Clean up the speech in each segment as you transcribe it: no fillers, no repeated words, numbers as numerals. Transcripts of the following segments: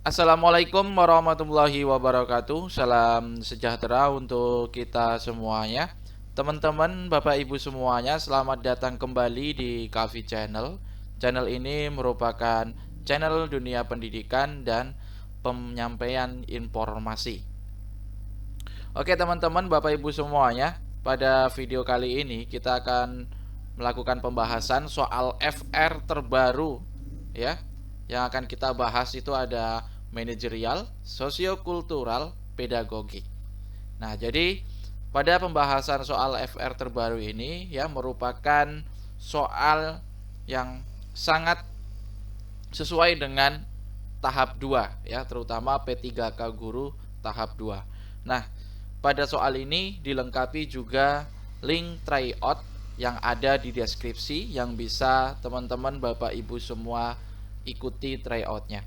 Assalamualaikum warahmatullahi wabarakatuh. Salam sejahtera untuk kita semuanya. Teman-teman, Bapak Ibu semuanya, selamat datang kembali di Kavi Channel. Channel ini merupakan channel dunia pendidikan dan penyampaian informasi. Oke, teman-teman, Bapak Ibu semuanya, pada video kali ini kita akan melakukan pembahasan soal FR terbaru ya. Yang akan kita bahas itu ada manajerial, sosiokultural, pedagogi. Nah, jadi pada pembahasan soal FR terbaru ini ya merupakan soal yang sangat sesuai dengan tahap 2 ya, terutama P3K guru tahap 2. Nah, pada soal ini dilengkapi juga link tryout yang ada di deskripsi yang bisa teman-teman Bapak Ibu semua ikuti tryoutnya.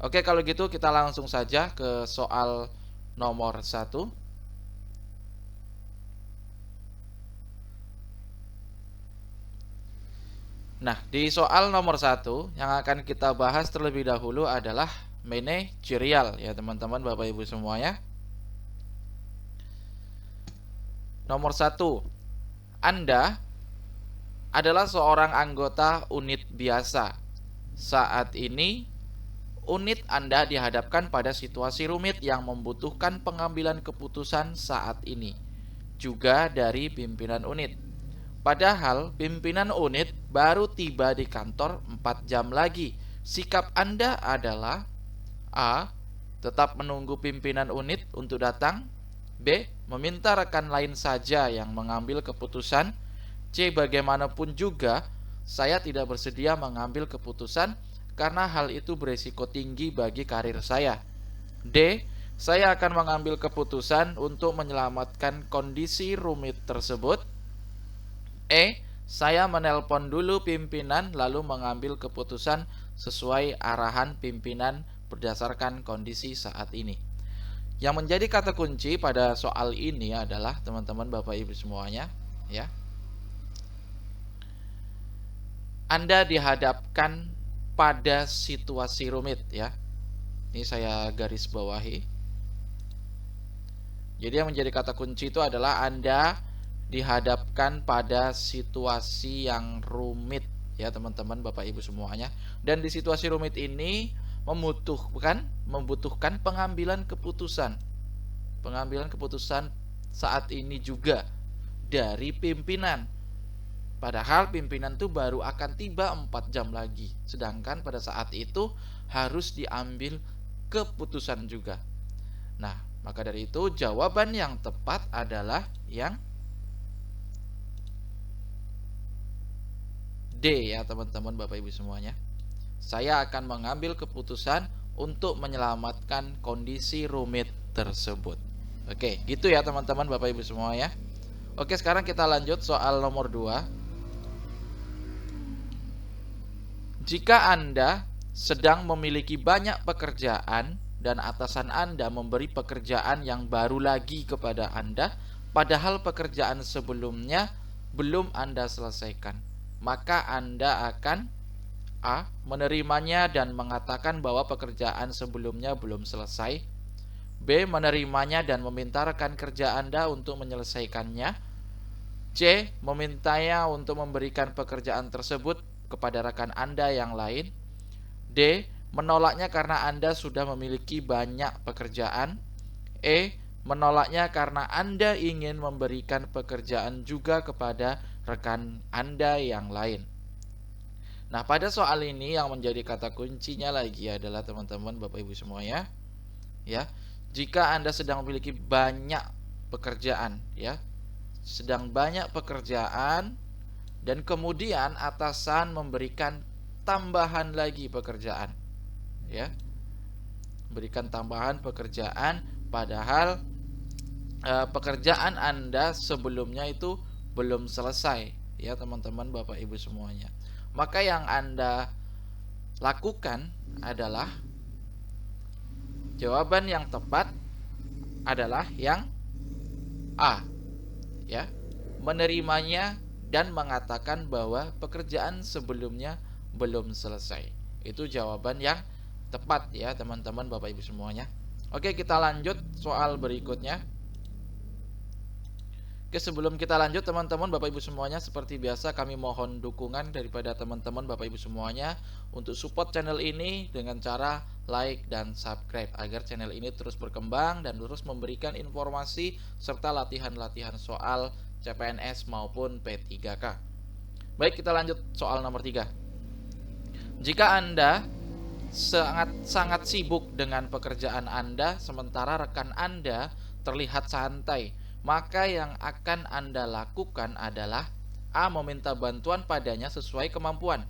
Oke, kalau gitu kita langsung saja ke soal nomor 1. Nah, di soal nomor 1 yang akan kita bahas terlebih dahulu adalah manajerial ya teman-teman Bapak Ibu semuanya. Nomor 1, Anda adalah seorang anggota unit biasa. Saat ini unit Anda dihadapkan pada situasi rumit yang membutuhkan pengambilan keputusan saat ini, juga dari pimpinan unit. Padahal pimpinan unit baru tiba di kantor 4 jam lagi. Sikap Anda adalah A. Tetap menunggu pimpinan unit untuk datang. B. Meminta rekan lain saja yang mengambil keputusan. C. Bagaimanapun juga saya tidak bersedia mengambil keputusan karena hal itu beresiko tinggi bagi karir saya. D. Saya akan mengambil keputusan untuk menyelamatkan kondisi rumit tersebut. E. Saya menelpon dulu pimpinan lalu mengambil keputusan sesuai arahan pimpinan berdasarkan kondisi saat ini. Yang menjadi kata kunci pada soal ini adalah teman-teman Bapak Ibu semuanya ya. Anda dihadapkan pada situasi rumit ya. Ini saya garis bawahi. Jadi yang menjadi kata kunci itu adalah Anda dihadapkan pada situasi yang rumit ya teman-teman Bapak Ibu semuanya. Dan di situasi rumit ini membutuhkan pengambilan keputusan. Pengambilan keputusan saat ini juga dari pimpinan. Padahal pimpinan itu baru akan tiba 4 jam lagi. Sedangkan pada saat itu harus diambil keputusan juga. Nah, maka dari itu jawaban yang tepat adalah yang D ya teman-teman Bapak Ibu semuanya. Saya akan mengambil keputusan untuk menyelamatkan kondisi rumit tersebut. Oke, gitu ya teman-teman Bapak Ibu semua ya. Oke, sekarang kita lanjut soal nomor 2. Jika Anda sedang memiliki banyak pekerjaan dan atasan Anda memberi pekerjaan yang baru lagi kepada Anda, padahal pekerjaan sebelumnya belum Anda selesaikan, maka Anda akan A. Menerimanya dan mengatakan bahwa pekerjaan sebelumnya belum selesai. B. Menerimanya dan meminta rekan kerja Anda untuk menyelesaikannya. C. Memintanya untuk memberikan pekerjaan tersebut kepada rekan Anda yang lain. D. Menolaknya karena Anda sudah memiliki banyak pekerjaan. E. Menolaknya karena Anda ingin memberikan pekerjaan juga kepada rekan Anda yang lain. Nah, pada soal ini yang menjadi kata kuncinya lagi adalah teman-teman Bapak Ibu semuanya, ya. Jika Anda sedang memiliki banyak pekerjaan, ya. Sedang banyak pekerjaan dan kemudian atasan memberikan tambahan lagi pekerjaan, ya. Berikan tambahan pekerjaan padahal pekerjaan Anda sebelumnya itu belum selesai, ya teman-teman Bapak Ibu semuanya. Maka yang Anda lakukan adalah jawaban yang tepat adalah yang A, ya. Menerimanya dan mengatakan bahwa pekerjaan sebelumnya belum selesai. Itu jawaban yang tepat ya teman-teman Bapak Ibu semuanya. Oke, kita lanjut soal berikutnya. Oke, sebelum kita lanjut teman-teman Bapak Ibu semuanya, seperti biasa kami mohon dukungan daripada teman-teman Bapak Ibu semuanya untuk support channel ini dengan cara like dan subscribe agar channel ini terus berkembang dan terus memberikan informasi serta latihan-latihan soal CPNS maupun P3K. Baik, kita lanjut soal nomor 3. Jika Anda sangat sibuk dengan pekerjaan Anda sementara rekan Anda terlihat santai, maka yang akan Anda lakukan adalah A. Meminta bantuan padanya sesuai kemampuan,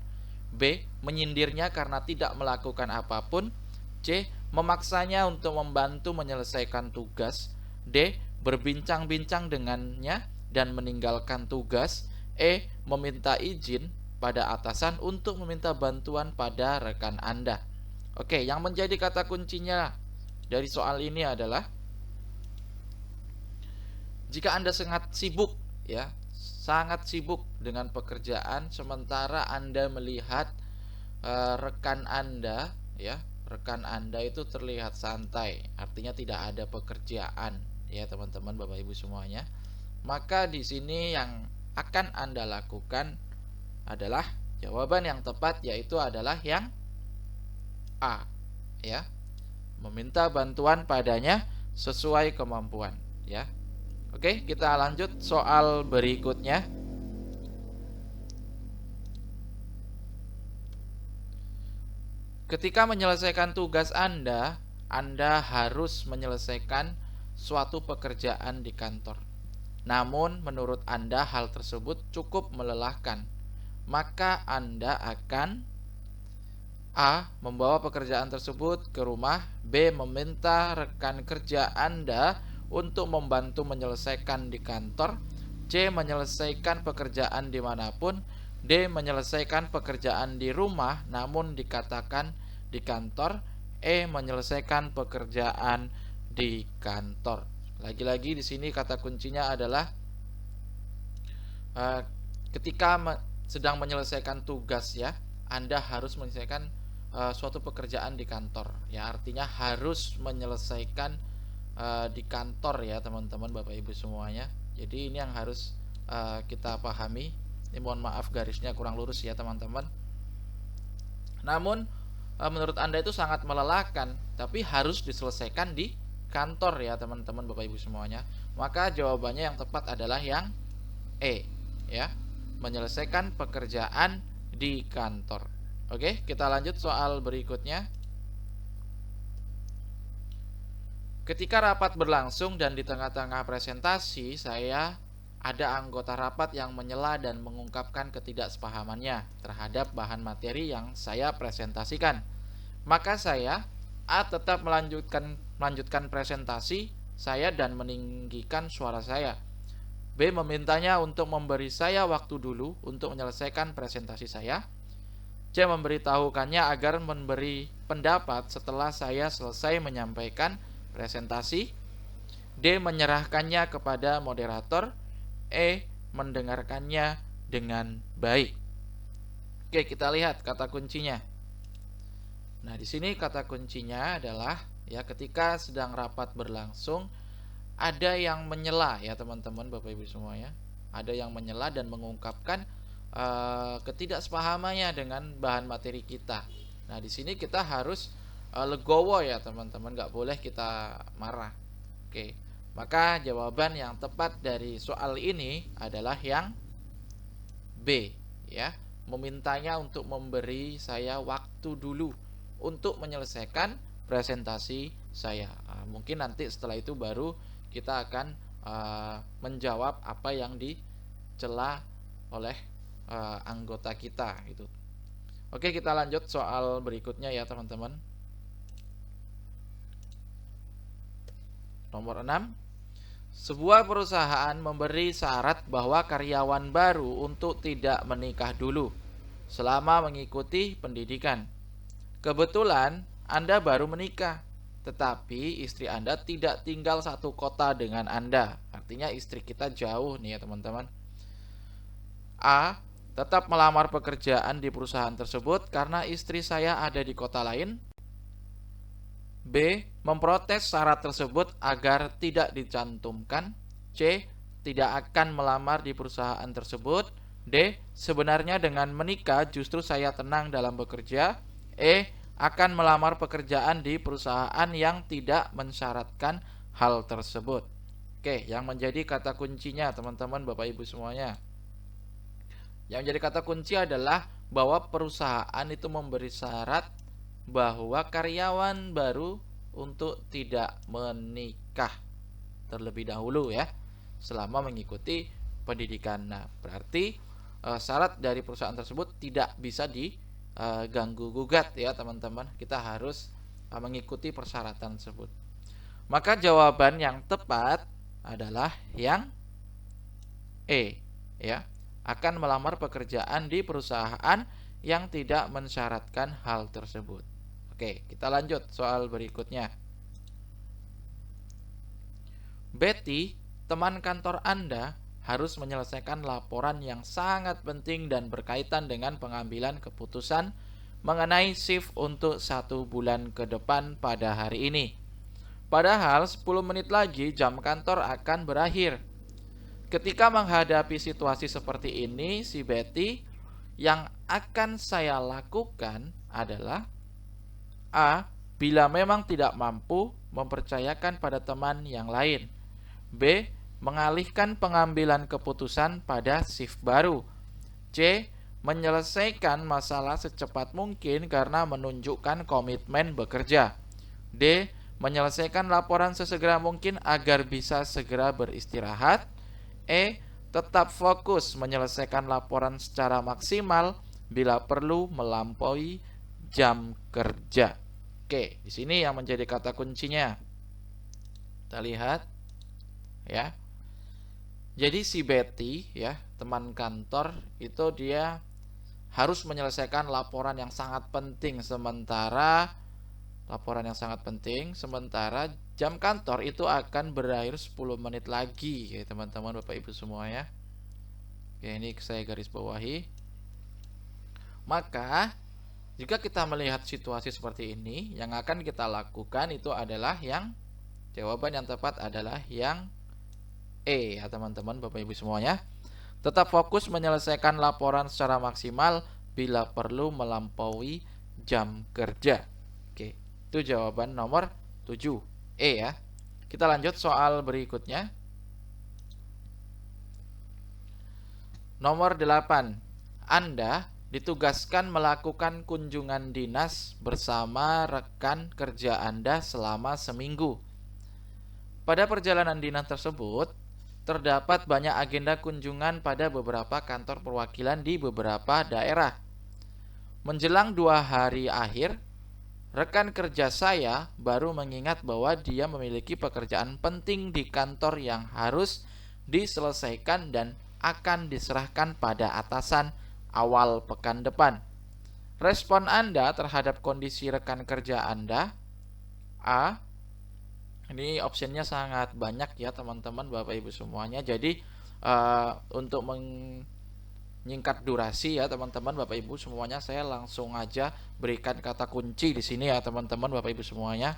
B. Menyindirnya karena tidak melakukan apapun, C. Memaksanya untuk membantu menyelesaikan tugas, D. Berbincang-bincang dengannya dan meninggalkan tugas, E. Meminta izin pada atasan untuk meminta bantuan pada rekan Anda. Oke, yang menjadi kata kuncinya dari soal ini adalah jika Anda sangat sibuk ya, sangat sibuk dengan pekerjaan sementara Anda melihat rekan Anda ya, rekan Anda itu terlihat santai, artinya tidak ada pekerjaan ya teman-teman Bapak Ibu semuanya. Maka di sini yang akan Anda lakukan adalah jawaban yang tepat, yaitu adalah yang A ya, meminta bantuan padanya sesuai kemampuan ya. Oke, kita lanjut soal berikutnya. Ketika menyelesaikan tugas Anda harus menyelesaikan suatu pekerjaan di kantor. Namun menurut Anda hal tersebut cukup melelahkan. Maka Anda akan A. Membawa pekerjaan tersebut ke rumah, B. Meminta rekan kerja Anda untuk membantu menyelesaikan di kantor, C. Menyelesaikan pekerjaan dimanapun, D. Menyelesaikan pekerjaan di rumah namun dikatakan di kantor, E. Menyelesaikan pekerjaan di kantor. Lagi-lagi di sini kata kuncinya adalah ketika sedang menyelesaikan tugas ya, Anda harus menyelesaikan suatu pekerjaan di kantor ya, artinya harus menyelesaikan di kantor ya teman-teman Bapak Ibu semuanya. Jadi ini yang harus kita pahami. Ini mohon maaf garisnya kurang lurus ya teman-teman. Namun menurut Anda itu sangat melelahkan, tapi harus diselesaikan di kantor ya teman-teman Bapak Ibu semuanya. Maka jawabannya yang tepat adalah yang E ya, menyelesaikan pekerjaan di kantor. Oke, kita lanjut soal berikutnya. Ketika rapat berlangsung dan di tengah-tengah presentasi, ada anggota rapat yang menyela dan mengungkapkan ketidaksepahamannya terhadap bahan materi yang saya presentasikan. Maka saya A. Tetap melanjutkan presentasi saya dan meninggikan suara saya, B. Memintanya untuk memberi saya waktu dulu untuk menyelesaikan presentasi saya, C. Memberitahukannya agar memberi pendapat setelah saya selesai menyampaikan presentasi, D. Menyerahkannya kepada moderator, E. Mendengarkannya dengan baik. Oke, kita lihat kata kuncinya. Nah, di sini kata kuncinya adalah ya, ketika sedang rapat berlangsung ada yang menyela ya teman-teman Bapak Ibu semuanya. Ada yang menyela dan mengungkapkan ketidaksepahamannya dengan bahan materi kita. Nah, di sini kita harus legowo ya teman-teman, nggak boleh kita marah. Oke, maka jawaban yang tepat dari soal ini adalah yang B ya, memintanya untuk memberi saya waktu dulu untuk menyelesaikan presentasi saya. Mungkin nanti setelah itu baru kita akan menjawab apa yang dicela oleh anggota kita gitu. Oke, kita lanjut soal berikutnya ya teman-teman. Nomor 6. Sebuah perusahaan memberi syarat bahwa karyawan baru untuk tidak menikah dulu selama mengikuti pendidikan. Kebetulan Anda baru menikah, tetapi istri Anda tidak tinggal satu kota dengan Anda. Artinya istri kita jauh nih ya teman-teman. A. Tetap melamar pekerjaan di perusahaan tersebut karena istri saya ada di kota lain. B. Memprotes syarat tersebut agar tidak dicantumkan. C. Tidak akan melamar di perusahaan tersebut. D. Sebenarnya dengan menikah justru saya tenang dalam bekerja. E. Akan melamar pekerjaan di perusahaan yang tidak mensyaratkan hal tersebut. Oke, yang menjadi kata kuncinya teman-teman Bapak Ibu semuanya. Yang menjadi kata kunci adalah bahwa perusahaan itu memberi syarat bahwa karyawan baru untuk tidak menikah terlebih dahulu ya, selama mengikuti pendidikan. Nah, berarti syarat dari perusahaan tersebut tidak bisa diganggu gugat ya teman-teman. Kita harus mengikuti persyaratan tersebut. Maka jawaban yang tepat adalah yang E ya, akan melamar pekerjaan di perusahaan yang tidak mensyaratkan hal tersebut. Oke, kita lanjut soal berikutnya. Betty, teman kantor Anda, harus menyelesaikan laporan yang sangat penting dan berkaitan dengan pengambilan keputusan mengenai shift untuk 1 bulan ke depan pada hari ini. Padahal 10 menit lagi jam kantor akan berakhir. Ketika menghadapi situasi seperti ini, si Betty, yang akan saya lakukan adalah A. Bila memang tidak mampu, mempercayakan pada teman yang lain. B. Mengalihkan pengambilan keputusan pada shift baru. C. Menyelesaikan masalah secepat mungkin karena menunjukkan komitmen bekerja. D. Menyelesaikan laporan sesegera mungkin agar bisa segera beristirahat. E. Tetap fokus menyelesaikan laporan secara maksimal bila perlu melampaui jam kerja. Oke, di sini yang menjadi kata kuncinya. Kita lihat ya. Jadi si Betty ya, teman kantor itu dia harus menyelesaikan laporan yang sangat penting sementara jam kantor itu akan berakhir 10 menit lagi ya teman-teman Bapak Ibu semua ya. Oke, ini saya garis bawahi. Maka jika kita melihat situasi seperti ini, yang akan kita lakukan itu adalah jawaban yang tepat adalah yang E ya teman-teman Bapak Ibu semuanya. Tetap fokus menyelesaikan laporan secara maksimal bila perlu melampaui jam kerja. Oke, itu jawaban nomor 7 E ya. Kita lanjut soal berikutnya. Nomor 8. Anda ditugaskan melakukan kunjungan dinas bersama rekan kerja Anda selama seminggu. Pada perjalanan dinas tersebut, terdapat banyak agenda kunjungan pada beberapa kantor perwakilan di beberapa daerah. Menjelang 2 hari akhir, rekan kerja saya baru mengingat bahwa dia memiliki pekerjaan penting di kantor yang harus diselesaikan dan akan diserahkan pada atasan awal pekan depan. Respon Anda terhadap kondisi rekan kerja Anda? A. Ini opsinya sangat banyak ya teman-teman Bapak Ibu semuanya. Jadi untuk menyingkat durasi ya teman-teman Bapak Ibu semuanya, saya langsung aja berikan kata kunci di sini ya teman-teman Bapak Ibu semuanya.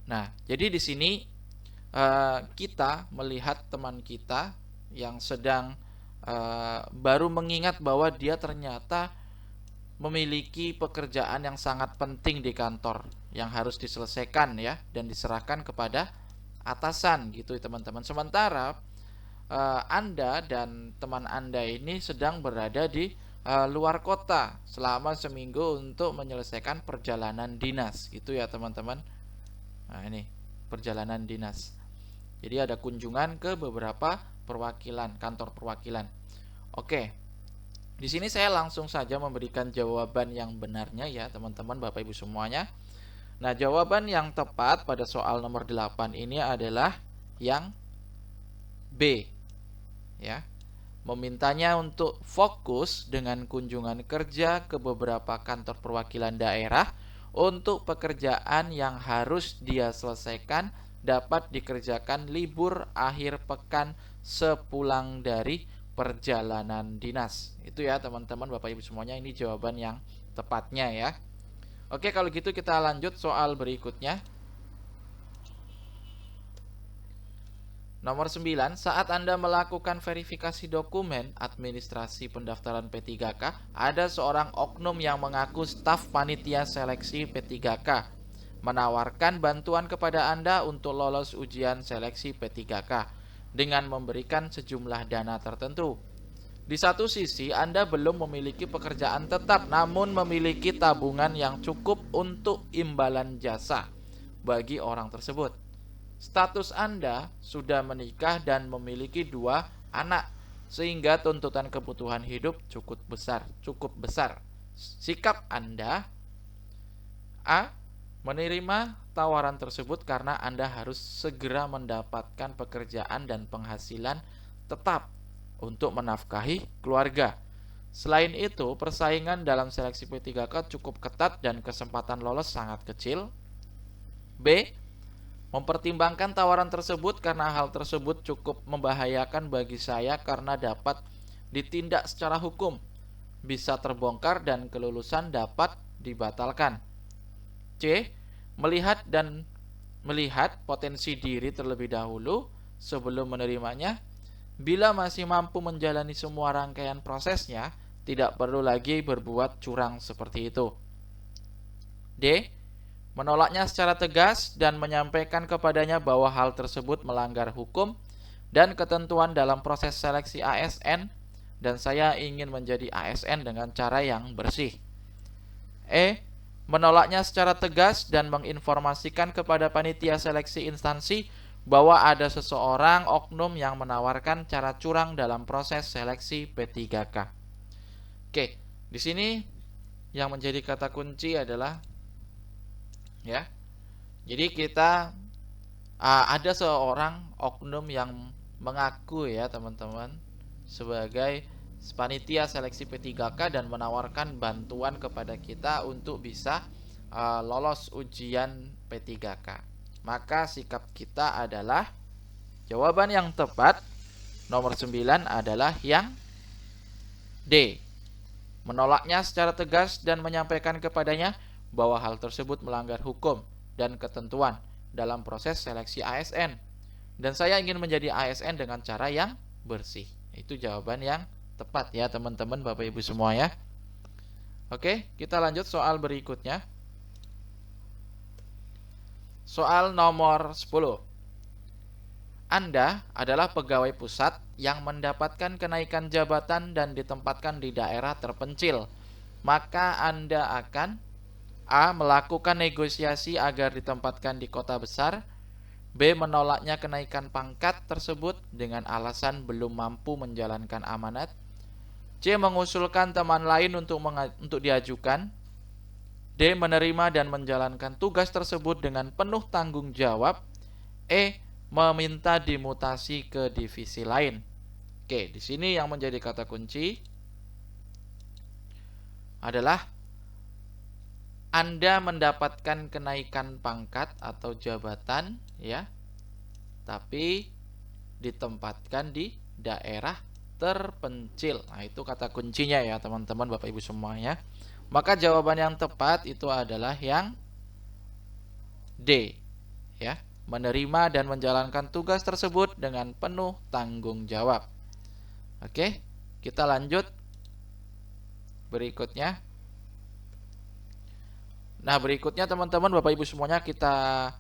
Nah, jadi di sini kita melihat teman kita yang sedang baru mengingat bahwa dia ternyata memiliki pekerjaan yang sangat penting di kantor yang harus diselesaikan ya dan diserahkan kepada atasan gitu teman-teman. Sementara Anda dan teman Anda ini sedang berada di luar kota selama seminggu untuk menyelesaikan perjalanan dinas gitu ya teman-teman. Nah, ini perjalanan dinas. Jadi ada kunjungan ke beberapa kantor perwakilan. Oke. Di sini saya langsung saja memberikan jawaban yang benarnya ya teman-teman Bapak Ibu semuanya. Nah, jawaban yang tepat pada soal nomor 8 ini adalah yang B. Ya. Memintanya untuk fokus dengan kunjungan kerja ke beberapa kantor perwakilan daerah untuk pekerjaan yang harus dia selesaikan dapat dikerjakan libur akhir pekan sepulang dari perjalanan dinas. Itu ya teman-teman Bapak Ibu semuanya, ini jawaban yang tepatnya ya. Oke, kalau gitu kita lanjut soal berikutnya. Nomor 9, saat Anda melakukan verifikasi dokumen administrasi pendaftaran P3K, ada seorang oknum yang mengaku staf panitia seleksi P3K, menawarkan bantuan kepada Anda untuk lolos ujian seleksi P3K dengan memberikan sejumlah dana tertentu. Di satu sisi, Anda belum memiliki pekerjaan tetap, namun memiliki tabungan yang cukup untuk imbalan jasa bagi orang tersebut. Status Anda sudah menikah dan memiliki 2 anak, sehingga tuntutan kebutuhan hidup cukup besar. Sikap Anda: A. Menerima tawaran tersebut karena Anda harus segera mendapatkan pekerjaan dan penghasilan tetap untuk menafkahi keluarga. Selain itu, persaingan dalam seleksi P3K cukup ketat dan kesempatan lolos sangat kecil. B. Mempertimbangkan tawaran tersebut karena hal tersebut cukup membahayakan bagi saya karena dapat ditindak secara hukum, bisa terbongkar dan kelulusan dapat dibatalkan. C. Melihat potensi diri terlebih dahulu sebelum menerimanya. Bila masih mampu menjalani semua rangkaian prosesnya, tidak perlu lagi berbuat curang seperti itu. D. Menolaknya secara tegas dan menyampaikan kepadanya bahwa hal tersebut melanggar hukum dan ketentuan dalam proses seleksi ASN, dan saya ingin menjadi ASN dengan cara yang bersih. E. Menolaknya secara tegas dan menginformasikan kepada panitia seleksi instansi bahwa ada seseorang oknum yang menawarkan cara curang dalam proses seleksi P3K. Oke, di sini yang menjadi kata kunci adalah jadi kita ada seorang oknum yang mengaku teman-teman sebagai panitia seleksi P3K dan menawarkan bantuan kepada kita untuk bisa lolos ujian P3K. Maka sikap kita adalah, jawaban yang tepat nomor 9 adalah yang D. Menolaknya secara tegas dan menyampaikan kepadanya bahwa hal tersebut melanggar hukum dan ketentuan dalam proses seleksi ASN, dan saya ingin menjadi ASN dengan cara yang bersih. Itu jawaban yang tepat ya teman-teman, Bapak Ibu semua ya. Oke, kita lanjut soal berikutnya. Soal nomor 10. Anda adalah pegawai pusat yang mendapatkan kenaikan jabatan dan ditempatkan di daerah terpencil. Maka Anda akan A. Melakukan negosiasi agar ditempatkan di kota besar. B. Menolaknya kenaikan pangkat tersebut dengan alasan belum mampu menjalankan amanat. C. Mengusulkan teman lain untuk diajukan. D. Menerima dan menjalankan tugas tersebut dengan penuh tanggung jawab. E. Meminta dimutasi ke divisi lain. Oke, di sini yang menjadi kata kunci adalah Anda mendapatkan kenaikan pangkat atau jabatan tapi ditempatkan di daerah terpencil. Nah, itu kata kuncinya ya teman-teman, Bapak Ibu semuanya. Maka jawaban yang tepat itu adalah yang D menerima dan menjalankan tugas tersebut dengan penuh tanggung jawab. Oke, kita lanjut berikutnya. Nah, berikutnya teman-teman, Bapak Ibu semuanya, kita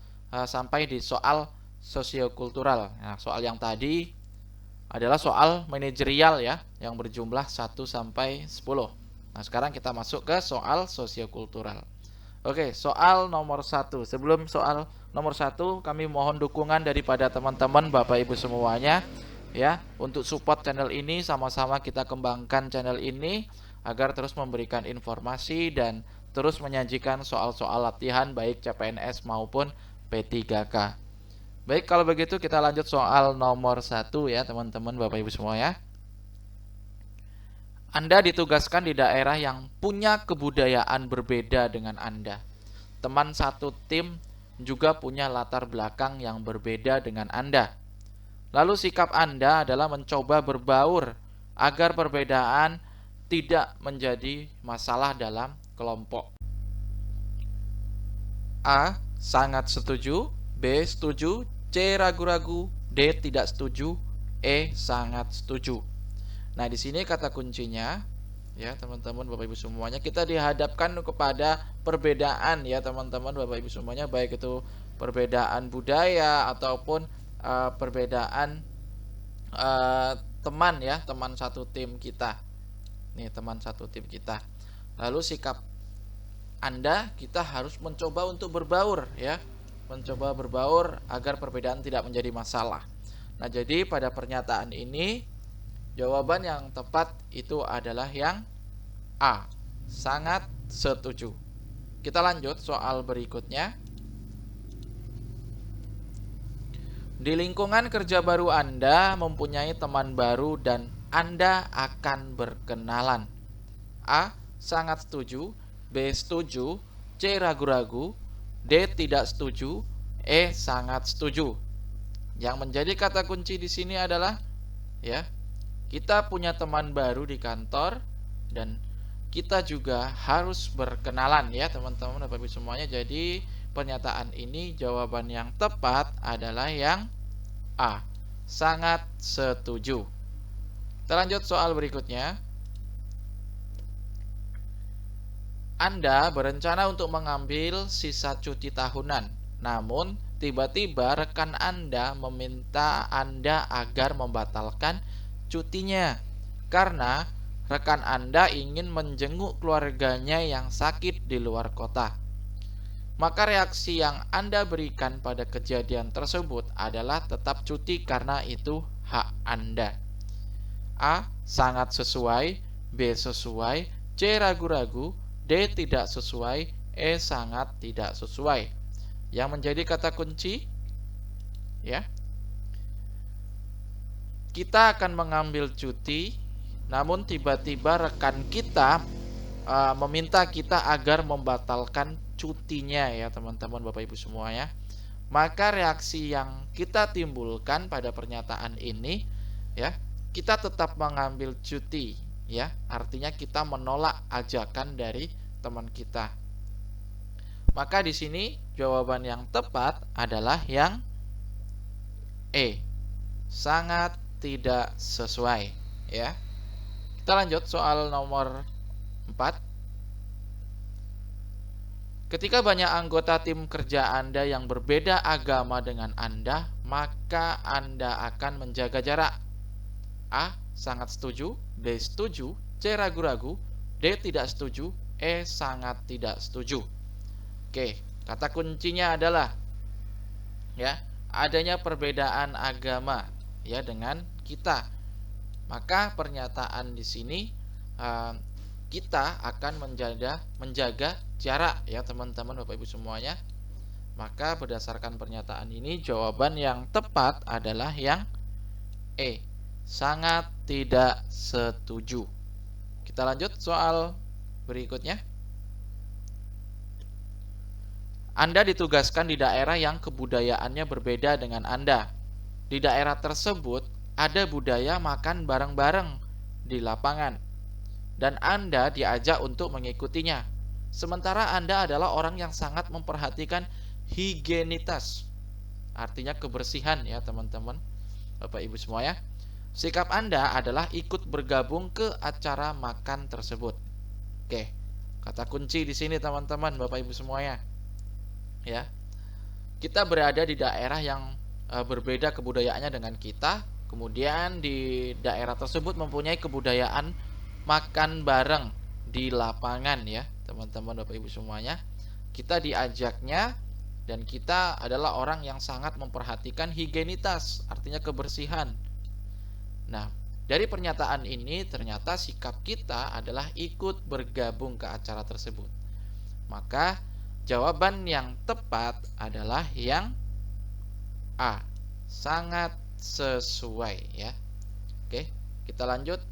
sampai di soal sosiokultural. Nah, soal yang tadi adalah soal manajerial yang berjumlah 1 sampai 10. Nah, sekarang kita masuk ke soal sosiokultural. Oke, soal nomor 1. Sebelum soal nomor 1, kami mohon dukungan daripada teman-teman Bapak Ibu semuanya untuk support channel ini. Sama-sama kita kembangkan channel ini agar terus memberikan informasi dan terus menyajikan soal-soal latihan baik CPNS maupun P3K. Baik, kalau begitu kita lanjut soal nomor 1 teman-teman Bapak Ibu semua ya. Anda ditugaskan di daerah yang punya kebudayaan berbeda dengan Anda. Teman satu tim juga punya latar belakang yang berbeda dengan Anda. Lalu sikap Anda adalah mencoba berbaur agar perbedaan tidak menjadi masalah dalam kelompok. A. Sangat setuju, B. Setuju, C. Ragu-ragu, D. Tidak setuju, E. Sangat setuju. Nah, di sini kata kuncinya ya teman-teman Bapak Ibu semuanya, kita dihadapkan kepada perbedaan ya teman-teman Bapak Ibu semuanya, baik itu perbedaan budaya ataupun perbedaan teman ya, teman satu tim kita. Nih, teman satu tim kita. Lalu sikap Anda, kita harus mencoba untuk berbaur ya. Mencoba berbaur agar perbedaan tidak menjadi masalah. Nah, jadi pada pernyataan ini jawaban yang tepat itu adalah yang A. Sangat setuju. Kita lanjut soal berikutnya. Di lingkungan kerja baru Anda mempunyai teman baru dan Anda akan berkenalan. A. Sangat setuju, B. Setuju, C. Ragu-ragu, D. Tidak setuju, E. Sangat setuju. Yang menjadi kata kunci di sini adalah ya, kita punya teman baru di kantor dan kita juga harus berkenalan ya teman-teman Bapak Ibu semuanya. Jadi pernyataan ini jawaban yang tepat adalah yang A. Sangat setuju. Kita lanjut soal berikutnya. Anda berencana untuk mengambil sisa cuti tahunan, namun tiba-tiba rekan Anda meminta Anda agar membatalkan cutinya karena rekan Anda ingin menjenguk keluarganya yang sakit di luar kota. Maka reaksi yang Anda berikan pada kejadian tersebut adalah tetap cuti karena itu hak Anda. A. Sangat sesuai, B. Sesuai, C. Ragu-ragu, D. Tidak sesuai, E. Sangat tidak sesuai. Yang menjadi kata kunci ya, kita akan mengambil cuti, namun tiba-tiba rekan kita meminta kita agar membatalkan cutinya ya teman-teman Bapak Ibu semua ya. Maka reaksi yang kita timbulkan pada pernyataan ini ya, kita tetap mengambil cuti ya. Artinya kita menolak ajakan dari teman kita. Maka di sini jawaban yang tepat adalah yang E. Sangat tidak sesuai ya. Kita lanjut soal nomor 4. Ketika banyak anggota tim kerja Anda yang berbeda agama dengan Anda, maka Anda akan menjaga jarak. A. Sangat setuju, B. Setuju, C. Ragu-ragu, D. Tidak setuju, E. Sangat tidak setuju. Oke, kata kuncinya adalah ya, adanya perbedaan agama ya dengan kita. Maka pernyataan di sini kita akan menjaga jarak ya teman-teman Bapak Ibu semuanya. Maka berdasarkan pernyataan ini jawaban yang tepat adalah yang E. Sangat tidak setuju. Kita lanjut soal berikutnya. Anda ditugaskan di daerah yang kebudayaannya berbeda dengan Anda. Di daerah tersebut ada budaya makan bareng-bareng di lapangan dan Anda diajak untuk mengikutinya. Sementara Anda adalah orang yang sangat memperhatikan higienitas. Artinya kebersihan ya teman-teman Bapak Ibu semua ya. Sikap Anda adalah ikut bergabung ke acara makan tersebut. Oke, kata kunci di sini teman-teman Bapak Ibu semuanya. Ya. Kita berada di daerah yang berbeda kebudayaannya dengan kita. Kemudian di daerah tersebut mempunyai kebudayaan makan bareng di lapangan ya teman-teman Bapak Ibu semuanya. Kita diajaknya dan kita adalah orang yang sangat memperhatikan higienitas, artinya kebersihan. Nah, dari pernyataan ini ternyata sikap kita adalah ikut bergabung ke acara tersebut. Maka jawaban yang tepat adalah yang A. Sangat sesuai ya. Oke, kita lanjut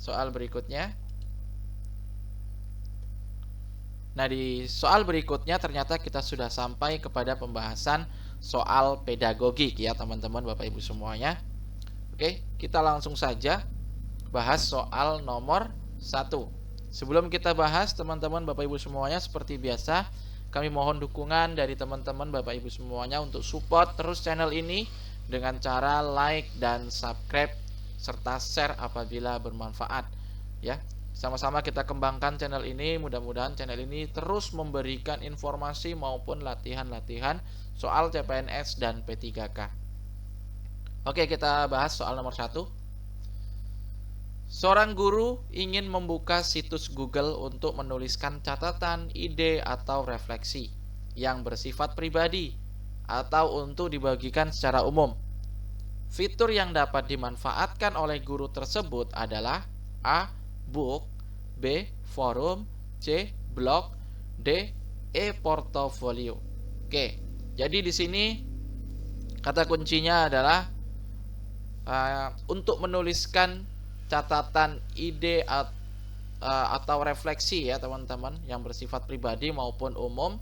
soal berikutnya. Nah, di soal berikutnya ternyata kita sudah sampai kepada pembahasan soal pedagogik ya teman-teman Bapak Ibu semuanya. Oke, kita langsung saja bahas soal nomor 1. Sebelum kita bahas teman-teman Bapak Ibu semuanya, seperti biasa kami mohon dukungan dari teman-teman Bapak Ibu semuanya untuk support terus channel ini dengan cara like dan subscribe serta share apabila bermanfaat ya. Sama-sama kita kembangkan channel ini, mudah-mudahan channel ini terus memberikan informasi maupun latihan-latihan soal CPNS dan P3K. Oke, kita bahas soal nomor 1. Seorang guru ingin membuka situs Google untuk menuliskan catatan, ide, atau refleksi yang bersifat pribadi atau untuk dibagikan secara umum. Fitur yang dapat dimanfaatkan oleh guru tersebut adalah A. Book, B. Forum, C. Blog, D. E-portfolio. Oke, jadi di sini kata kuncinya adalah untuk menuliskan catatan, ide atau refleksi ya teman-teman, yang bersifat pribadi maupun umum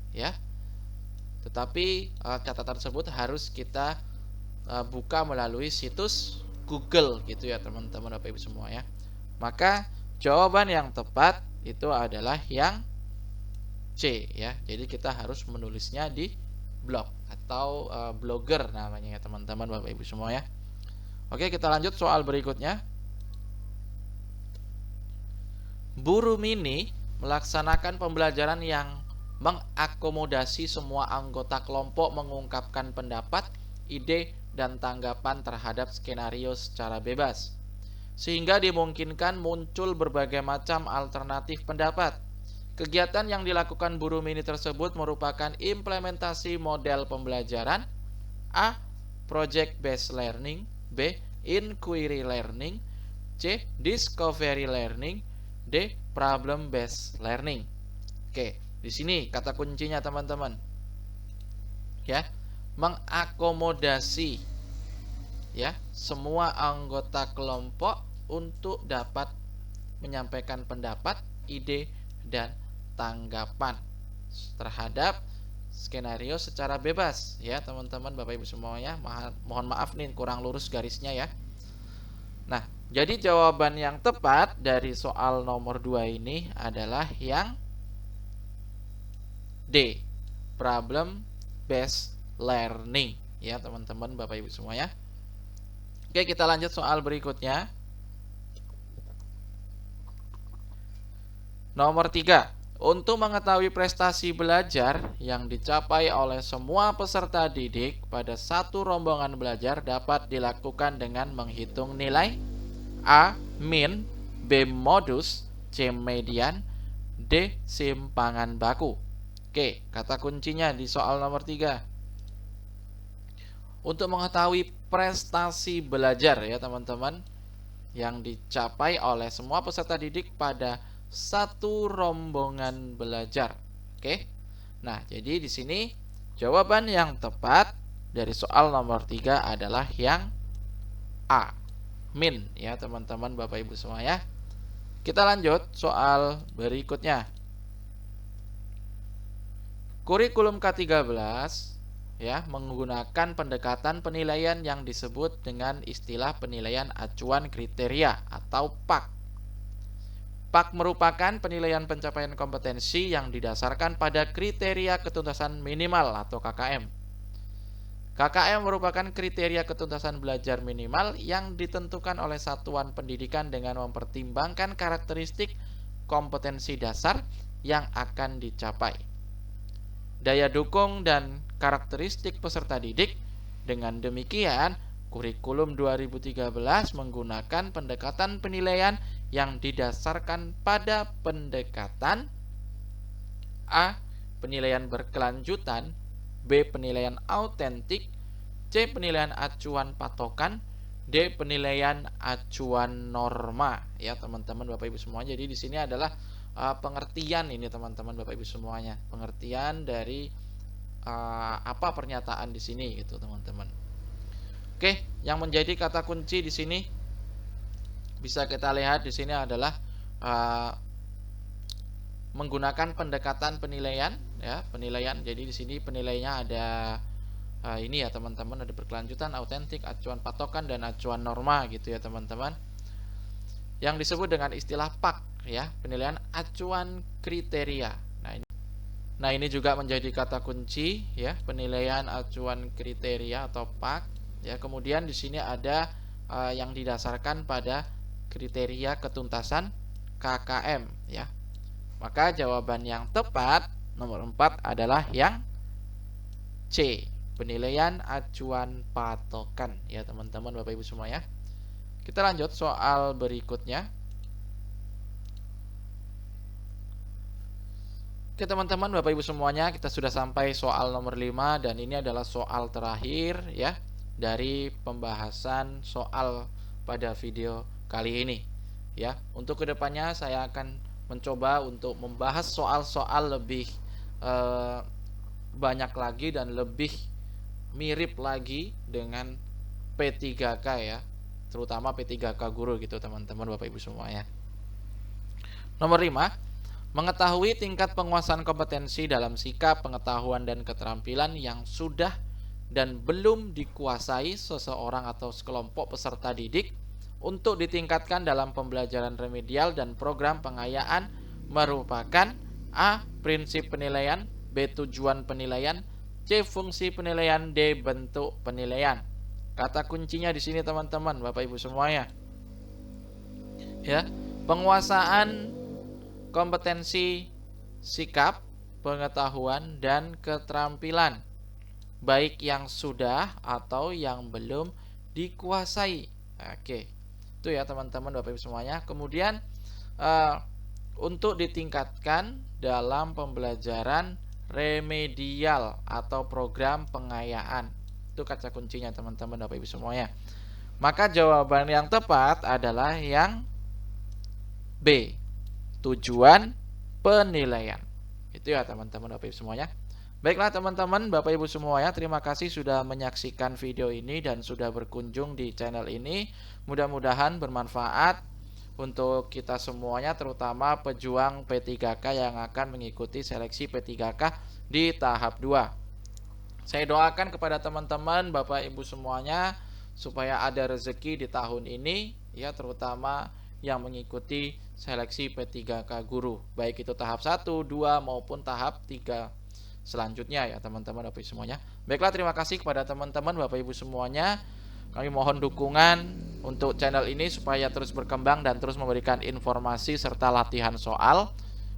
ya. Tetapi catatan tersebut harus kita buka melalui situs Google gitu ya teman-teman Bapak Ibu semua ya. Maka jawaban yang tepat itu adalah yang C ya. Jadi kita harus menulisnya di blog atau blogger namanya ya teman-teman Bapak Ibu semua ya. Oke, kita lanjut soal berikutnya. Bu Rumini melaksanakan pembelajaran yang mengakomodasi semua anggota kelompok mengungkapkan pendapat, ide, dan tanggapan terhadap skenario secara bebas, sehingga dimungkinkan muncul berbagai macam alternatif pendapat. Kegiatan yang dilakukan Bu Rumini tersebut merupakan implementasi model pembelajaran A. Project based learning, B. Inquiry learning, C. Discovery learning, D. Problem based learning. Oke, di sini kata kuncinya teman-teman ya, mengakomodasi ya semua anggota kelompok untuk dapat menyampaikan pendapat, ide, dan tanggapan terhadap skenario secara bebas ya teman-teman Bapak Ibu semuanya. Mohon maaf nih kurang lurus garisnya ya. Nah, jadi jawaban yang tepat dari soal nomor 2 ini adalah yang D, problem based learning ya teman-teman Bapak Ibu semuanya. Oke, kita lanjut soal berikutnya. Nomor 3. Untuk mengetahui prestasi belajar yang dicapai oleh semua peserta didik pada satu rombongan belajar dapat dilakukan dengan menghitung nilai A. Min, B. Modus, C. Median, D. Simpangan baku. Oke, kata kuncinya di soal nomor 3. Untuk mengetahui prestasi belajar ya teman-teman yang dicapai oleh semua peserta didik pada satu rombongan belajar. Oke. Nah, jadi di sini jawaban yang tepat dari soal nomor 3 adalah yang A. Min ya teman-teman Bapak Ibu semua ya. Kita lanjut soal berikutnya. Kurikulum K13 ya menggunakan pendekatan penilaian yang disebut dengan istilah penilaian acuan kriteria atau PAK. PAK merupakan penilaian pencapaian kompetensi yang didasarkan pada kriteria ketuntasan minimal atau KKM. KKM merupakan kriteria ketuntasan belajar minimal yang ditentukan oleh satuan pendidikan dengan mempertimbangkan karakteristik kompetensi dasar yang akan dicapai, daya dukung dan karakteristik peserta didik. Dengan demikian, kurikulum 2013 menggunakan pendekatan penilaian yang didasarkan pada pendekatan A. Penilaian berkelanjutan, B. Penilaian autentik, C. Penilaian acuan patokan, D. Penilaian acuan norma ya teman-teman Bapak Ibu semua. Jadi di sini adalah pengertian ini teman-teman Bapak Ibu semuanya, pengertian dari apa pernyataan di sini gitu teman-teman. Oke, yang menjadi kata kunci di sini bisa kita lihat di sini adalah menggunakan pendekatan penilaian ya, penilaian. Jadi di sini penilaiannya ada ini ya teman-teman, ada berkelanjutan, autentik, acuan patokan, dan acuan norma gitu ya teman-teman. Yang disebut dengan istilah PAK ya, penilaian acuan kriteria. Nah, ini Nah, ini juga menjadi kata kunci ya, penilaian acuan kriteria atau PAK ya. Kemudian di sini ada yang didasarkan pada kriteria ketuntasan KKM ya. Maka jawaban yang tepat nomor 4 adalah yang C, penilaian acuan patokan ya teman-teman Bapak Ibu semua ya. Kita lanjut soal berikutnya. Oke teman-teman Bapak Ibu semuanya, kita sudah sampai soal nomor 5 dan ini adalah soal terakhir ya dari pembahasan soal pada video kali ini ya. Untuk kedepannya saya akan mencoba untuk membahas soal-soal lebih banyak lagi dan lebih mirip lagi dengan P3K ya, terutama P3K guru gitu teman-teman Bapak Ibu semua ya. Nomor 5, mengetahui tingkat penguasaan kompetensi dalam sikap, pengetahuan, dan keterampilan yang sudah dan belum dikuasai seseorang atau sekelompok peserta didik untuk ditingkatkan dalam pembelajaran remedial dan program pengayaan merupakan A. Prinsip penilaian, B. Tujuan penilaian, C. Fungsi penilaian, D. Bentuk penilaian. Kata kuncinya di sini teman-teman Bapak Ibu semuanya. Ya, penguasaan kompetensi sikap, pengetahuan, dan keterampilan baik yang sudah atau yang belum dikuasai. Oke, itu ya teman-teman Bapak Ibu semuanya. Kemudian untuk ditingkatkan dalam pembelajaran remedial atau program pengayaan, itu kata kuncinya teman-teman Bapak Ibu semuanya. Maka jawaban yang tepat adalah yang B, tujuan penilaian. Itu ya teman-teman Bapak Ibu semuanya. Baiklah teman-teman Bapak Ibu semuanya, terima kasih sudah menyaksikan video ini dan sudah berkunjung di channel ini. Mudah-mudahan bermanfaat untuk kita semuanya, terutama pejuang P3K yang akan mengikuti seleksi P3K di tahap 2. Saya doakan kepada teman-teman Bapak Ibu semuanya supaya ada rezeki di tahun ini ya, terutama yang mengikuti seleksi P3K guru, baik itu tahap 1, 2 maupun tahap 3 selanjutnya ya teman-teman Bapak Ibu semuanya. Baiklah, terima kasih kepada teman-teman Bapak Ibu semuanya. Kami mohon dukungan untuk channel ini supaya terus berkembang dan terus memberikan informasi serta latihan soal.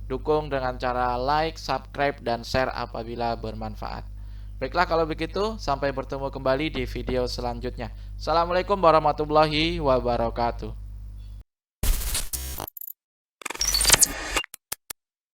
Dukung dengan cara like, subscribe, dan share apabila bermanfaat. Baiklah kalau begitu, sampai bertemu kembali di video selanjutnya. Assalamualaikum warahmatullahi wabarakatuh.